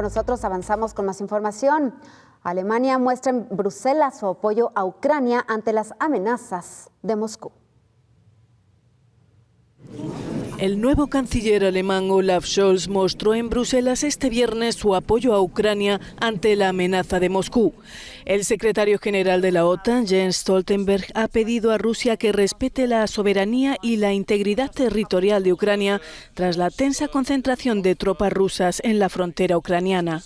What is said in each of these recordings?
Nosotros avanzamos con más información. Alemania muestra en Bruselas su apoyo a Ucrania ante las amenazas de Moscú. El nuevo canciller alemán Olaf Scholz mostró en Bruselas este viernes su apoyo a Ucrania ante la amenaza de Moscú. El secretario general de la OTAN, Jens Stoltenberg, ha pedido a Rusia que respete la soberanía y la integridad territorial de Ucrania tras la tensa concentración de tropas rusas en la frontera ucraniana.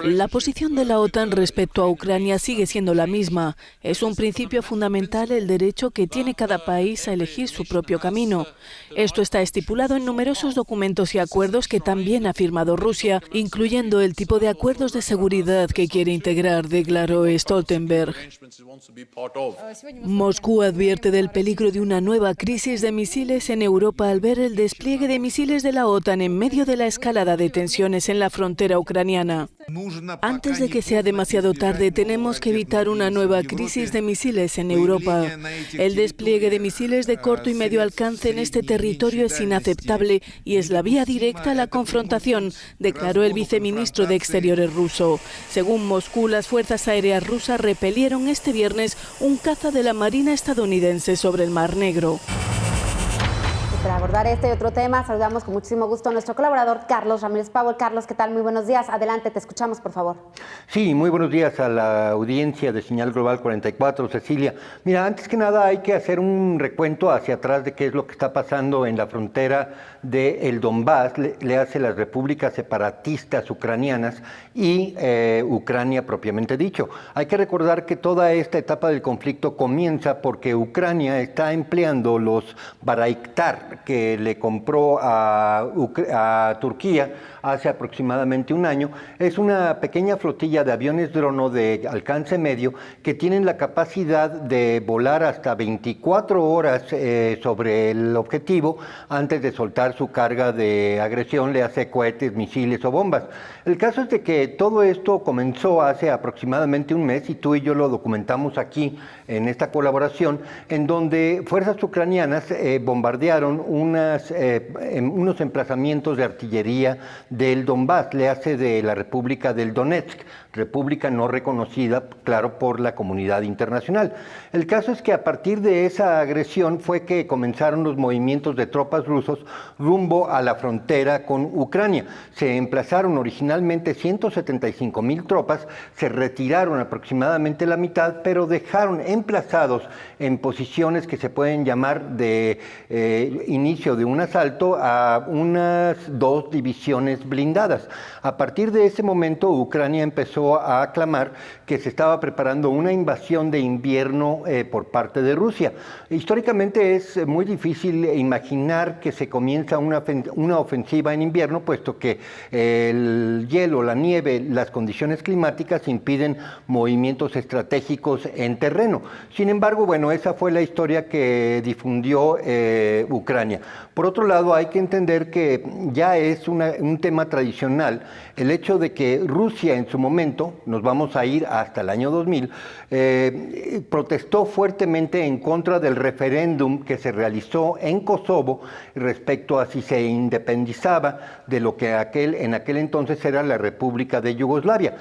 La posición de la OTAN respecto a Ucrania sigue siendo la misma. Es un principio fundamental el derecho que tiene cada país a elegir su propio camino. Esto está estipulado en numerosos documentos y acuerdos que también ha firmado Rusia, incluyendo el tipo de acuerdos de seguridad que quiere integrar, declaró Stoltenberg. Moscú advierte del peligro de una nueva crisis de misiles en Europa al ver el despliegue de misiles de la OTAN en medio de la escalada de tensiones en la frontera ucraniana. Antes de que sea demasiado tarde, tenemos que evitar una nueva crisis de misiles en Europa. El despliegue de misiles de corto y medio alcance en este territorio es inaceptable y es la vía directa a la confrontación, declaró el viceministro de Exteriores ruso. Según Moscú, las fuerzas aéreas rusas repelieron este viernes un caza de la Marina estadounidense sobre el Mar Negro. Para abordar este y otro tema, saludamos con muchísimo gusto a nuestro colaborador Carlos Ramírez Powell. Carlos, ¿qué tal? Muy buenos días. Adelante, te escuchamos, por favor. Sí, muy buenos días a la audiencia de Señal Global 44, Cecilia. Mira, antes que nada hay que hacer un recuento hacia atrás de qué es lo que está pasando en la frontera del Donbass, le hace las repúblicas separatistas ucranianas y Ucrania propiamente dicho. Hay que recordar que toda esta etapa del conflicto comienza porque Ucrania está empleando los Bayraktar que le compró a Turquía hace aproximadamente un año. Es una pequeña flotilla de aviones drono de alcance medio que tienen la capacidad de volar hasta 24 horas sobre el objetivo antes de soltar su carga de agresión, le hace cohetes, misiles o bombas. El caso es de que todo esto comenzó hace aproximadamente un mes y tú y yo lo documentamos aquí en esta colaboración, en donde fuerzas ucranianas bombardearon unos emplazamientos de artillería del Donbass, le hace de la República del Donetsk, república no reconocida, claro, por la comunidad internacional. El caso es que a partir de esa agresión fue que comenzaron los movimientos de tropas rusos rumbo a la frontera con Ucrania. Se emplazaron originalmente 175,000 tropas, se retiraron aproximadamente la mitad, pero dejaron emplazados en posiciones que se pueden llamar de inicio de un asalto a unas 2 divisiones blindadas. A partir de ese momento, Ucrania empezó a aclamar que se estaba preparando una invasión de invierno por parte de Rusia. Históricamente es muy difícil imaginar que se comienza una ofensiva en invierno, puesto que el hielo, la nieve, las condiciones climáticas impiden movimientos estratégicos en terreno. Sin embargo, bueno, esa fue la historia que difundió Ucrania. Por otro lado, hay que entender que ya es un tema tradicional el hecho de que Rusia en su momento, nos vamos a ir hasta el año 2000, protestó fuertemente en contra del referéndum que se realizó en Kosovo respecto a si se independizaba de lo que en aquel entonces era la República de Yugoslavia.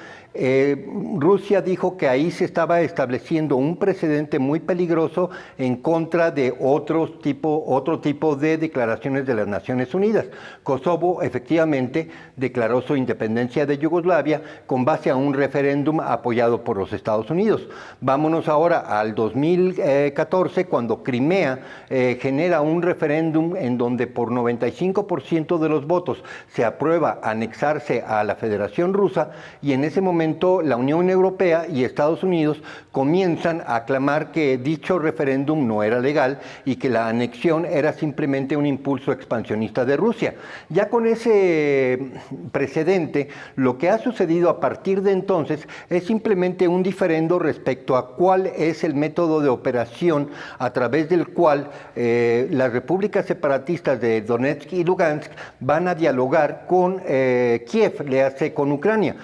Rusia dijo que ahí se estaba estableciendo un precedente muy peligroso en contra de otro tipo de declaraciones de las Naciones Unidas. Kosovo efectivamente declaró su independencia de Yugoslavia con base a un referéndum apoyado por los Estados Unidos. Vámonos ahora al 2014, cuando Crimea genera un referéndum en donde por 95% de los votos se aprueba anexarse a la Federación Rusa, y en ese momento la Unión Europea y Estados Unidos comienzan a aclamar que dicho referéndum no era legal y que la anexión era simplemente un impulso expansionista de Rusia. Ya con ese precedente, lo que ha sucedido a partir de entonces es simplemente un diferendo respecto a cuál es el método de operación a través del cual las repúblicas separatistas de Donetsk y Lugansk van a dialogar con Kiev, le hace con Ucrania.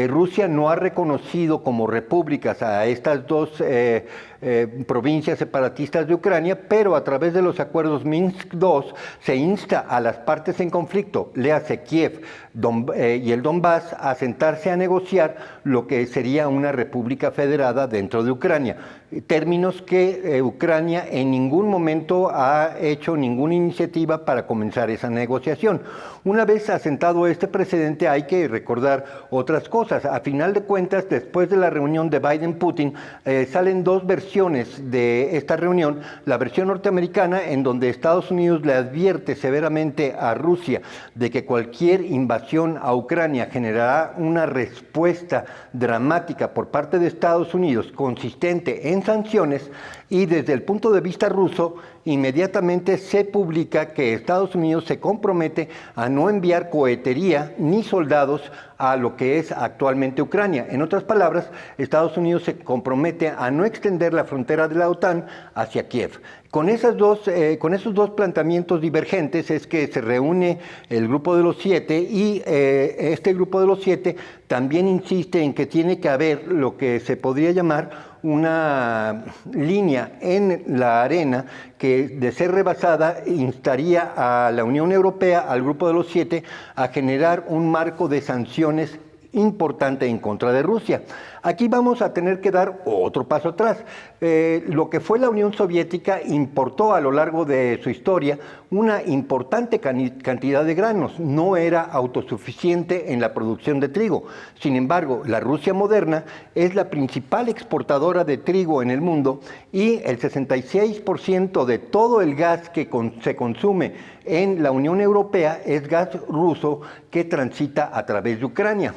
Rusia no ha reconocido como repúblicas a estas dos provincias separatistas de Ucrania, pero a través de los acuerdos Minsk II se insta a las partes en conflicto, léase Kiev y el Donbass, a sentarse a negociar lo que sería una república federada dentro de Ucrania. Términos que Ucrania en ningún momento ha hecho ninguna iniciativa para comenzar esa negociación. Una vez asentado este precedente, hay que recordar otras cosas. A final de cuentas, después de la reunión de Biden-Putin, salen dos versiones de esta reunión. La versión norteamericana, en donde Estados Unidos le advierte severamente a Rusia de que cualquier invasión a Ucrania generará una respuesta dramática por parte de Estados Unidos, consistente en sanciones, y desde el punto de vista ruso, inmediatamente se publica que Estados Unidos se compromete a no enviar cohetería ni soldados a lo que es actualmente Ucrania. En otras palabras, Estados Unidos se compromete a no extender la frontera de la OTAN hacia Kiev. Con esos dos planteamientos divergentes es que se reúne el Grupo de los Siete, y este Grupo de los Siete también insiste en que tiene que haber lo que se podría llamar una línea en la arena que, de ser rebasada, instaría a la Unión Europea, al Grupo de los Siete, a generar un marco de sanciones importante en contra de Rusia. Aquí vamos a tener que dar otro paso atrás. Lo que fue la Unión Soviética importó a lo largo de su historia una importante cantidad de granos. No era autosuficiente en la producción de trigo. Sin embargo, la Rusia moderna es la principal exportadora de trigo en el mundo, y el 66% de todo el gas que se consume en la Unión Europea es gas ruso que transita a través de Ucrania.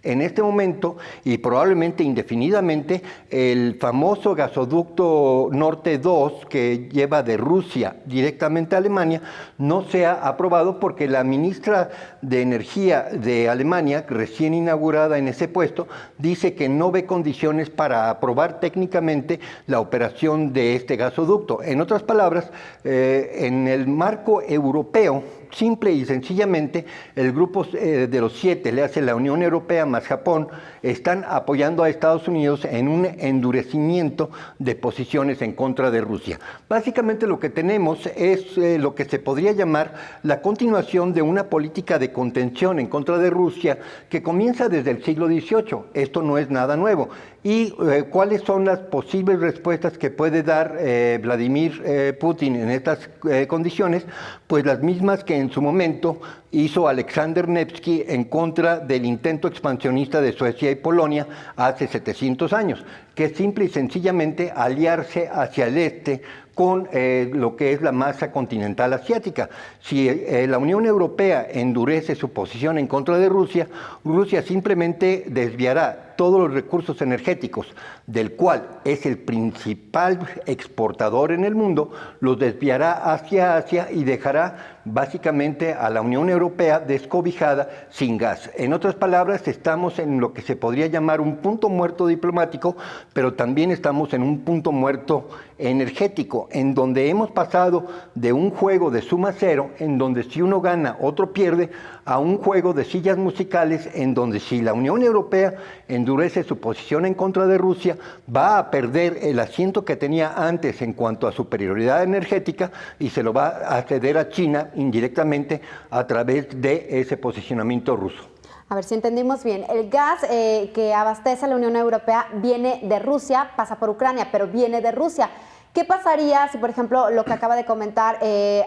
En este momento, y probablemente indefinidamente, el famoso gasoducto Norte 2, que lleva de Rusia directamente a Alemania, no se ha aprobado porque la ministra de Energía de Alemania, recién inaugurada en ese puesto, dice que no ve condiciones para aprobar técnicamente la operación de este gasoducto. En otras palabras, en el marco europeo, simple y sencillamente, el Grupo de los Siete, le hace la Unión Europea más Japón, están apoyando a Estados Unidos en un endurecimiento de posiciones en contra de Rusia. Básicamente lo que tenemos es lo que se podría llamar la continuación de una política de contención en contra de Rusia que comienza desde el siglo XVIII. Esto no es nada nuevo. ¿Y cuáles son las posibles respuestas que puede dar Vladimir Putin en estas condiciones? Pues las mismas que en su momento hizo Alexander Nevsky en contra del intento expansionista de Suecia y Polonia hace 700 años, que es simple y sencillamente aliarse hacia el este con lo que es la masa continental asiática. Si la Unión Europea endurece su posición en contra de Rusia, Rusia simplemente desviará todos los recursos energéticos, del cual es el principal exportador en el mundo, los desviará hacia Asia y dejará básicamente a la Unión Europea descobijada sin gas. En otras palabras, estamos en lo que se podría llamar un punto muerto diplomático, pero también estamos en un punto muerto energético, en donde hemos pasado de un juego de suma cero, en donde si uno gana, otro pierde, a un juego de sillas musicales, en donde si la Unión Europea endurece su posición en contra de Rusia, va a perder el asiento que tenía antes en cuanto a superioridad energética, y se lo va a ceder a China indirectamente a través de ese posicionamiento ruso. A ver si entendimos bien. El gas que abastece a la Unión Europea viene de Rusia, pasa por Ucrania, pero viene de Rusia. ¿Qué pasaría si, por ejemplo, lo que acaba de comentar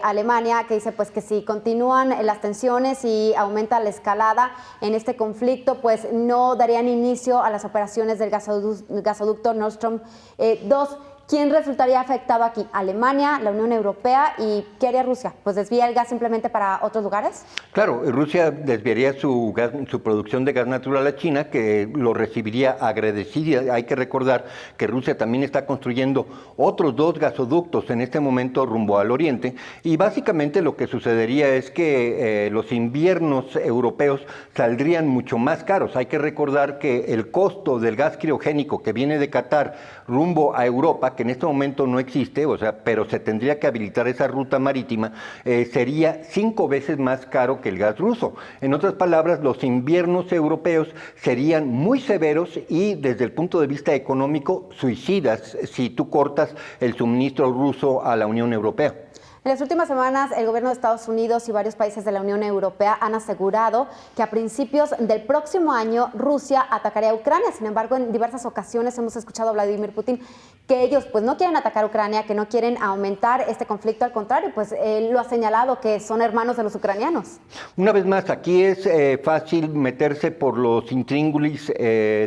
Alemania, que dice pues que si continúan las tensiones y aumenta la escalada en este conflicto, pues no darían inicio a las operaciones del gasoducto Nord Stream 2? ¿Quién resultaría afectado aquí? ¿Alemania, la Unión Europea? ¿Y qué haría Rusia? ¿Pues desvía el gas simplemente para otros lugares? Claro, Rusia desviaría su producción de gas natural a China, que lo recibiría agradecida. Hay que recordar que Rusia también está construyendo otros 2 gasoductos en este momento rumbo al oriente, y básicamente lo que sucedería es que los inviernos europeos saldrían mucho más caros. Hay que recordar que el costo del gas criogénico que viene de Qatar rumbo a Europa, que en este momento no existe, o sea, pero se tendría que habilitar esa ruta marítima, sería 5 veces más caro que el gas ruso. En otras palabras, los inviernos europeos serían muy severos y desde el punto de vista económico suicidas si tú cortas el suministro ruso a la Unión Europea. En las últimas semanas, el gobierno de Estados Unidos y varios países de la Unión Europea han asegurado que a principios del próximo año Rusia atacaría a Ucrania. Sin embargo, en diversas ocasiones hemos escuchado a Vladimir Putin que ellos pues no quieren atacar a Ucrania, que no quieren aumentar este conflicto. Al contrario, pues él lo ha señalado que son hermanos de los ucranianos. Una vez más, aquí es fácil meterse por los intríngulis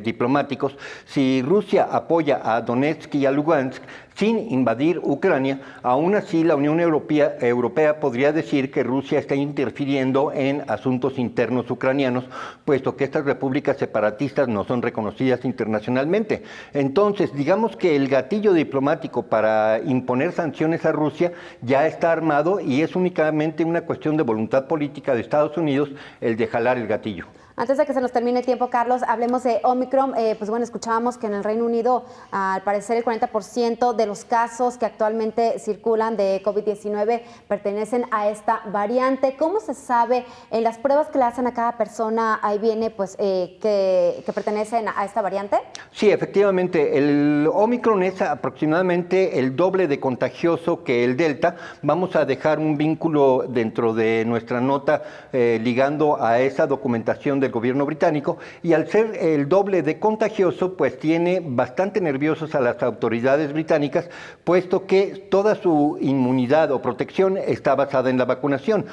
diplomáticos. Si Rusia apoya a Donetsk y a Lugansk sin invadir Ucrania, aún así la Unión Europea podría decir que Rusia está interfiriendo en asuntos internos ucranianos, puesto que estas repúblicas separatistas no son reconocidas internacionalmente. Entonces, digamos que el gatillo diplomático para imponer sanciones a Rusia ya está armado y es únicamente una cuestión de voluntad política de Estados Unidos el de jalar el gatillo. Antes de que se nos termine el tiempo, Carlos, hablemos de Omicron. Pues bueno, escuchábamos que en el Reino Unido, al parecer, el 40% de los casos que actualmente circulan de COVID-19 pertenecen a esta variante. ¿Cómo se sabe en las pruebas que le hacen a cada persona, ahí viene pues que pertenecen a esta variante? Sí, efectivamente, el Omicron es aproximadamente el doble de contagioso que el Delta. Vamos a dejar un vínculo dentro de nuestra nota ligando a esa documentación del gobierno británico, y al ser el doble de contagioso, pues tiene bastante nerviosos a las autoridades británicas, puesto que toda su inmunidad o protección está basada en la vacunación.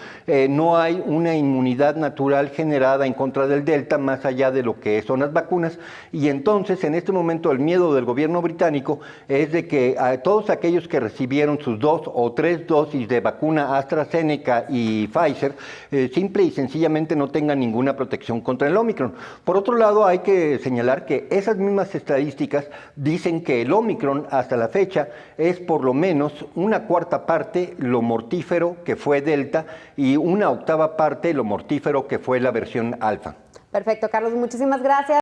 No hay una inmunidad natural generada en contra del Delta más allá de lo que son las vacunas, y entonces en este momento el miedo del gobierno británico es de que a todos aquellos que recibieron sus 2 o 3 dosis de vacuna AstraZeneca y Pfizer, simple y sencillamente no tengan ninguna protección contra el Omicron. Por otro lado, hay que señalar que esas mismas estadísticas dicen que el Omicron hasta la fecha es por lo menos 1/4 parte lo mortífero que fue Delta y 1/8 parte lo mortífero que fue la versión alfa. Perfecto, Carlos, muchísimas gracias.